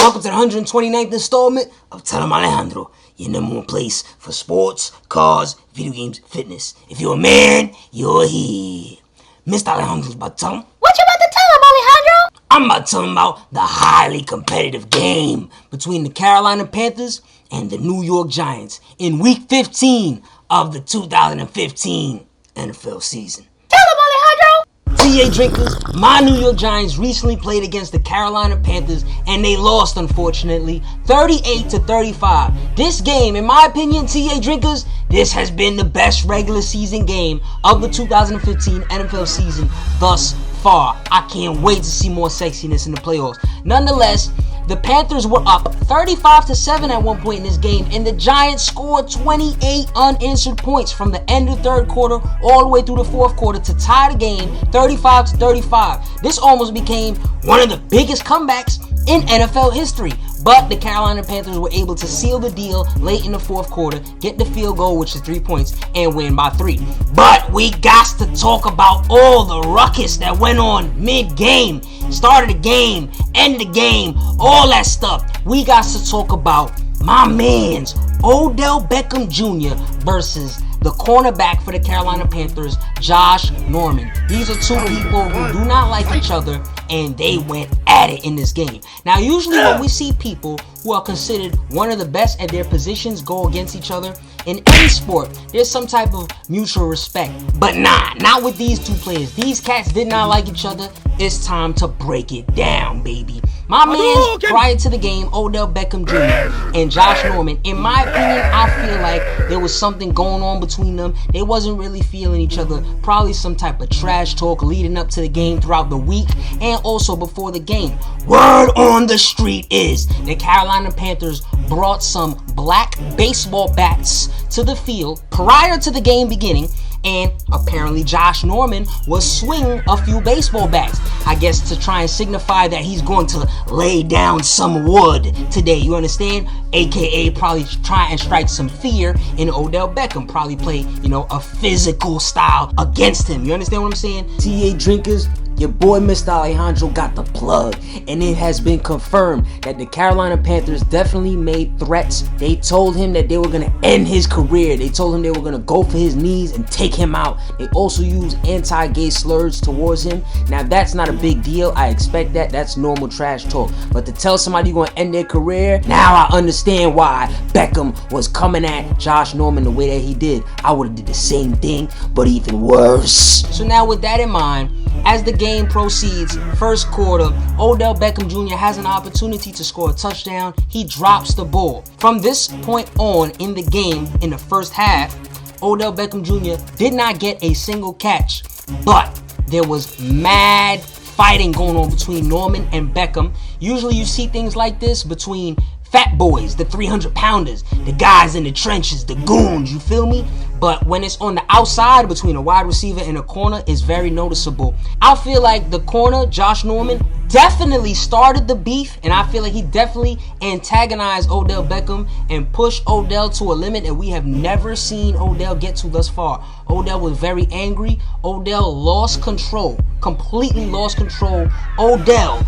Welcome to the 129th installment of Em Alejandro, your number one place for sports, cars, video games, fitness. If you're a man, you're here. Mr. Alejandro's about to tell him. What you about to tell him, Alejandro? I'm about to tell him about the highly competitive game between the Carolina Panthers and the New York Giants in Week 15 of the 2015 NFL season. Tell him, Alejandro! TA drinkers, my New York Giants recently played against the Carolina Panthers and they lost, unfortunately, 38-35. This game, in my opinion, TA drinkers, this has been the best regular season game of the 2015 NFL season thus far. I can't wait to see more sexiness in the playoffs. Nonetheless, the Panthers were up 35-7 at one point in this game, and the Giants scored 28 unanswered points from the end of the third quarter all the way through the fourth quarter to tie the game 35-35. This almost became one of the biggest comebacks in NFL history. But the Carolina Panthers were able to seal the deal late in the fourth quarter, get the field goal, which is 3 points, and win by 3. But we got to talk about all the ruckus that went on mid-game. Started the game, ended the game, all that stuff. We got to talk about my man's Odell Beckham Jr. versus the cornerback for the Carolina Panthers, Josh Norman. These are two people who do not like each other, and they went at it in this game. Now, usually when we see people who are considered one of the best at their positions go against each other, in any sport, there's some type of mutual respect. But not with these two players. These cats did not like each other. It's time to break it down, baby. My man, prior to the game, Odell Beckham Jr. and Josh Norman, in my opinion, I feel like there was something going on between them. They wasn't really feeling each other. Probably some type of trash talk leading up to the game throughout the week and also before the game. Word on the street is the Carolina Panthers brought some black baseball bats to the field prior to the game beginning, and apparently Josh Norman was swinging a few baseball bats, I guess to try and signify that he's going to lay down some wood today, you understand? AKA probably try and strike some fear in Odell Beckham, probably play, a physical style against him, you understand what I'm saying? TA drinkers, your boy Mr. Alejandro got the plug, and it has been confirmed that the Carolina Panthers definitely made threats. They told him that they were going to end his career. They told him they were going to go for his knees and take him out. They also used anti-gay slurs towards him. Now, that's not a big deal. I expect that. That's normal trash talk. But to tell somebody you're going to end their career, now I understand why Beckham was coming at Josh Norman the way that he did. I would have did the same thing, but even worse. So now with that in mind, as the game proceeds, first quarter, Odell Beckham Jr. has an opportunity to score a touchdown. He drops the ball. From this point on in the game, in the first half, Odell Beckham Jr. did not get a single catch, but there was mad fighting going on between Norman and Beckham. Usually you see things like this between fat boys, the 300-pounders, the guys in the trenches, the goons, you feel me? But when it's on the outside between a wide receiver and a corner, it's very noticeable. I feel like the corner, Josh Norman, definitely started the beef, and I feel like he definitely antagonized Odell Beckham and pushed Odell to a limit that we have never seen Odell get to thus far. Odell was very angry. Odell lost control, completely lost control. Odell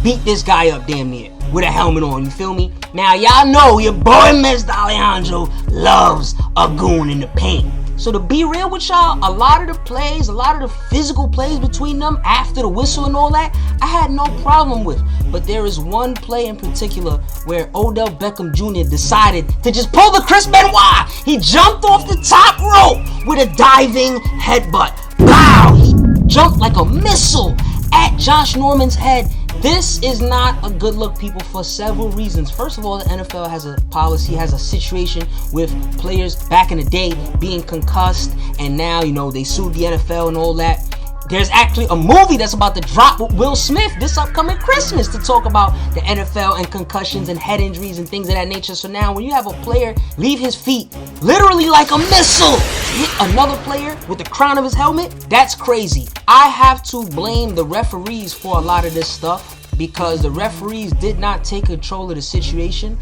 beat this guy up damn near with a helmet on, you feel me? Now, y'all know your boy Mr. Alejandro loves a goon in the paint. So to be real with y'all, a lot of the plays, a lot of the physical plays between them after the whistle and all that, I had no problem with. But there is one play in particular where Odell Beckham Jr. decided to just pull the Chris Benoit. He jumped off the top rope with a diving headbutt. Wow! He jumped like a missile at Josh Norman's head. This is not a good look, people, for several reasons. First of all, the NFL has a policy, has a situation with players back in the day being concussed, and now, they sued the NFL and all that. There's actually a movie that's about to drop with Will Smith this upcoming Christmas to talk about the NFL and concussions and head injuries and things of that nature. So now when you have a player leave his feet literally like a missile to hit another player with the crown of his helmet, that's crazy. I have to blame the referees for a lot of this stuff because the referees did not take control of the situation.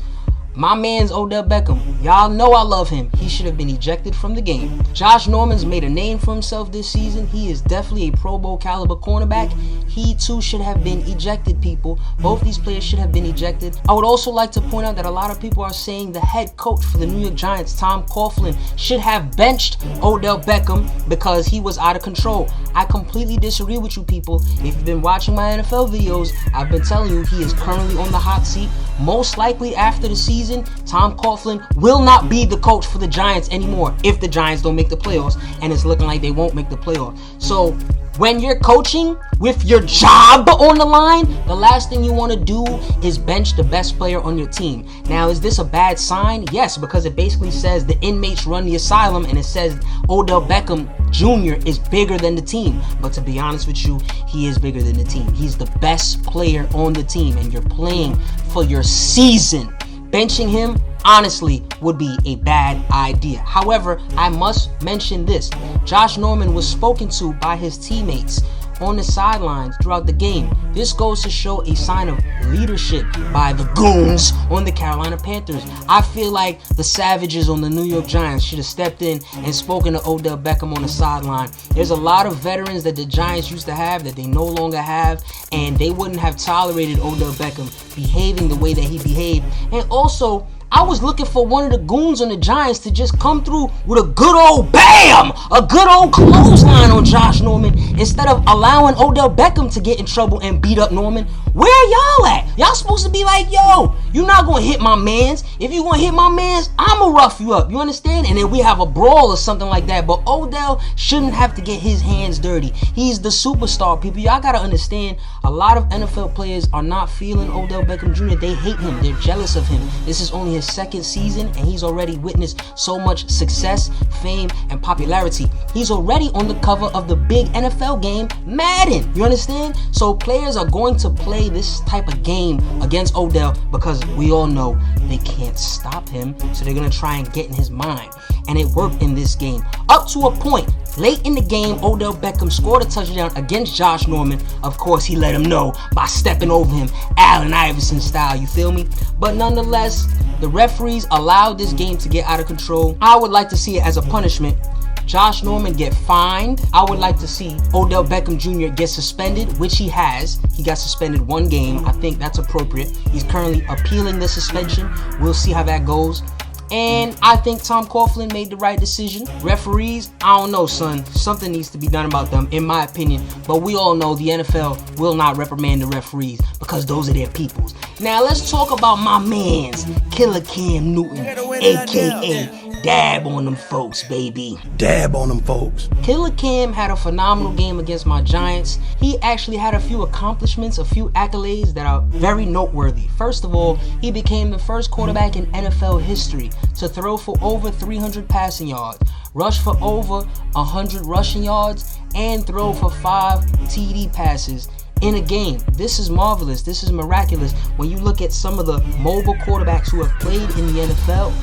My man's Odell Beckham. Y'all know I love him. He should have been ejected from the game. Josh Norman's made a name for himself this season. He is definitely a Pro Bowl caliber cornerback. he too should have been ejected, people. Both these players should have been ejected. I would also like to point out that a lot of people are saying the head coach for the New York Giants, Tom Coughlin, should have benched Odell Beckham because he was out of control. I completely disagree with you people. If you've been watching my NFL videos, I've been telling you he is currently on the hot seat. Most likely after the season, Tom Coughlin will not be the coach for the Giants anymore if the Giants don't make the playoffs, and it's looking like they won't make the playoffs. So when you're coaching with your job on the line, the last thing you want to do is bench the best player on your team. Now, is this a bad sign? Yes, because it basically says the inmates run the asylum, and it says Odell Beckham Jr. is bigger than the team. But to be honest with you, he is bigger than the team. He's the best player on the team, and you're playing for your season. Benching him, honestly, would be a bad idea. However, I must mention this. Josh Norman was spoken to by his teammates on the sidelines throughout the game. This goes to show a sign of leadership by the goons on the Carolina Panthers. I feel like the savages on the New York Giants should have stepped in and spoken to Odell Beckham on the sideline. There's a lot of veterans that the Giants used to have that they no longer have, and they wouldn't have tolerated Odell Beckham behaving the way that he behaved. And also, I was looking for one of the goons on the Giants to just come through with a good old BAM! A good old clothesline on Josh Norman instead of allowing Odell Beckham to get in trouble and beat up Norman. Where y'all at? Y'all supposed to be like, yo, you're not going to hit my mans. If you going to hit my mans, I'm going to rough you up. You understand? And then we have a brawl or something like that. But Odell shouldn't have to get his hands dirty. He's the superstar, people. Y'all got to understand, a lot of NFL players are not feeling Odell Beckham Jr. They hate him. They're jealous of him. This is only his second season, and he's already witnessed so much success, fame, and popularity. He's already on the cover of the big NFL game, Madden. You understand? So players are going to play this type of game against Odell because we all know they can't stop him. So they're going to try and get in his mind. And it worked in this game. Up to a point, late in the game, Odell Beckham scored a touchdown against Josh Norman. Of course, he let him know by stepping over him, Allen Iverson style, you feel me? But nonetheless, the referees allowed this game to get out of control. I would like to see it as a punishment. Josh Norman get fined. I would like to see Odell Beckham Jr. get suspended, which he has. He got suspended 1 game. I think that's appropriate. He's currently appealing the suspension. We'll see how that goes. And I think Tom Coughlin made the right decision. Referees, I don't know, son. Something needs to be done about them, in my opinion. But we all know the NFL will not reprimand the referees because those are their peoples. Now let's talk about my man's Killa Cam Newton, a.k.a. Dab on them folks, baby. Dab on them folks. Killa Cam had a phenomenal game against my Giants. He actually had a few accomplishments, a few accolades that are very noteworthy. First of all, he became the first quarterback in NFL history to throw for over 300 passing yards, rush for over 100 rushing yards, and throw for 5 TD passes in a game. This is marvelous. This is miraculous. When you look at some of the mobile quarterbacks who have played in the NFL,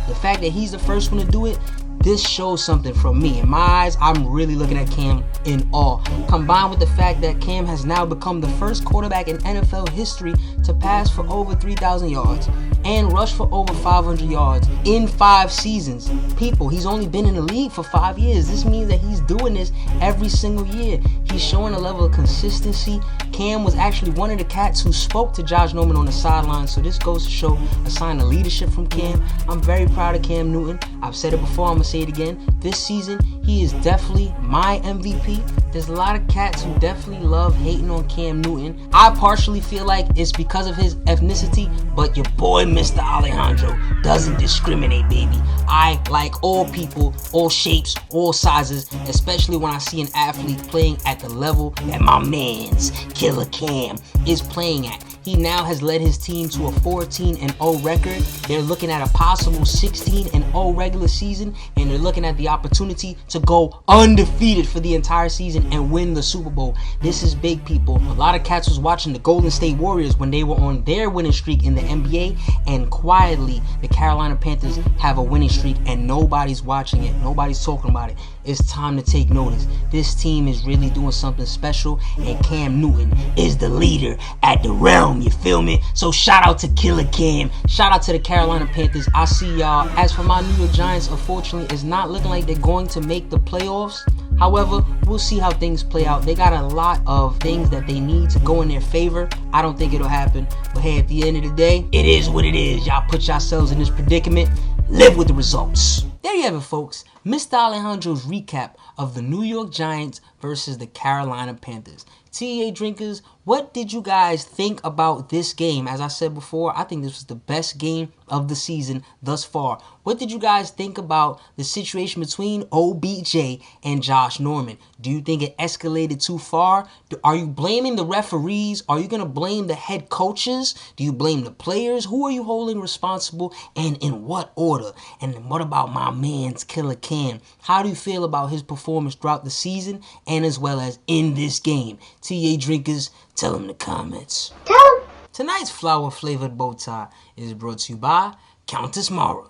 the fact that he's the first one to do it, this shows something from me. In my eyes, I'm really looking at Cam in awe. Combined with the fact that Cam has now become the first quarterback in NFL history to pass for over 3,000 yards and rush for over 500 yards in 5 seasons. People, he's only been in the league for 5 years. This means that he's doing this every single year. He's showing a level of consistency. Cam was actually one of the cats who spoke to Josh Norman on the sideline, so this goes to show a sign of leadership from Cam. I'm very proud of Cam Newton. I've said it before, I'm going to say it again. This season, he is definitely my MVP. There's a lot of cats who definitely love hating on Cam Newton. I partially feel like it's because of his ethnicity, but your boy Mr. Alejandro doesn't discriminate, baby. I like all people, all shapes, all sizes, especially when I see an athlete playing at the level that my man's Killa Cam is playing at. He now has led his team to a 14-0 record. They're looking at a possible 16-0 regular season, and they're looking at the opportunity to go undefeated for the entire season and win the Super Bowl. This is big, people. A lot of cats was watching the Golden State Warriors when they were on their winning streak in the NBA, and quietly the Carolina Panthers have a winning streak and nobody's watching it. Nobody's talking about it. It's time to take notice. This team is really doing something special, and Cam Newton is the leader at the realm, you feel me? So shout out to Killa Cam. Shout out to the Carolina Panthers. I see y'all. As for my New York Giants, unfortunately, it's not looking like they're going to make the playoffs. However, we'll see how things play out. They got a lot of things that they need to go in their favor. I don't think it'll happen. But hey, at the end of the day, it is what it is. Y'all put yourselves in this predicament. Live with the results. There you have it, folks. Mr. Alejandro's recap of the New York Giants versus the Carolina Panthers. TEA drinkers, what did you guys think about this game? As I said before, I think this was the best game of the season thus far. What did you guys think about the situation between OBJ and Josh Norman? Do you think it escalated too far? Are you blaming the referees? Are you going to blame the head coaches? Do you blame the players? Who are you holding responsible, and in what order? And what about my man's Killa Cam? How do you feel about his performance throughout the season and as well as in this game? TA drinkers, tell them in the comments. Tell him. Tonight's flower-flavored bow tie is brought to you by Countess Mara.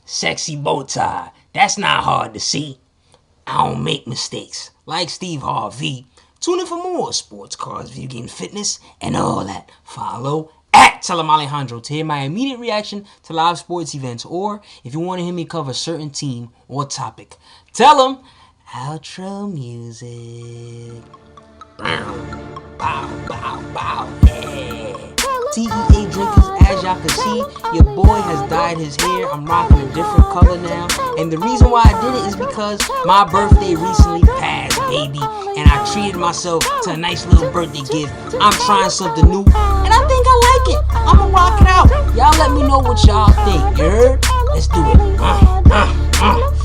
Sexy bow tie, that's not hard to see. I don't make mistakes, like Steve Harvey. Tune in for more sports, cars, video games, fitness, and all that. Follow at Em Alejandro to hear my immediate reaction to live sports events, or if you want to hear me cover a certain team or topic. Tell them outro music. Bow, bow, bow, bow, yeah. TEA drinkers, as y'all can see, your boy has dyed his hair. I'm rocking a different color now. And the reason why I did it is because my birthday recently passed, baby. And I treated myself to a nice little birthday gift. I'm trying something new, and I think I like it. I'ma rock it out. Y'all let me know what y'all think, you heard? Let's do it.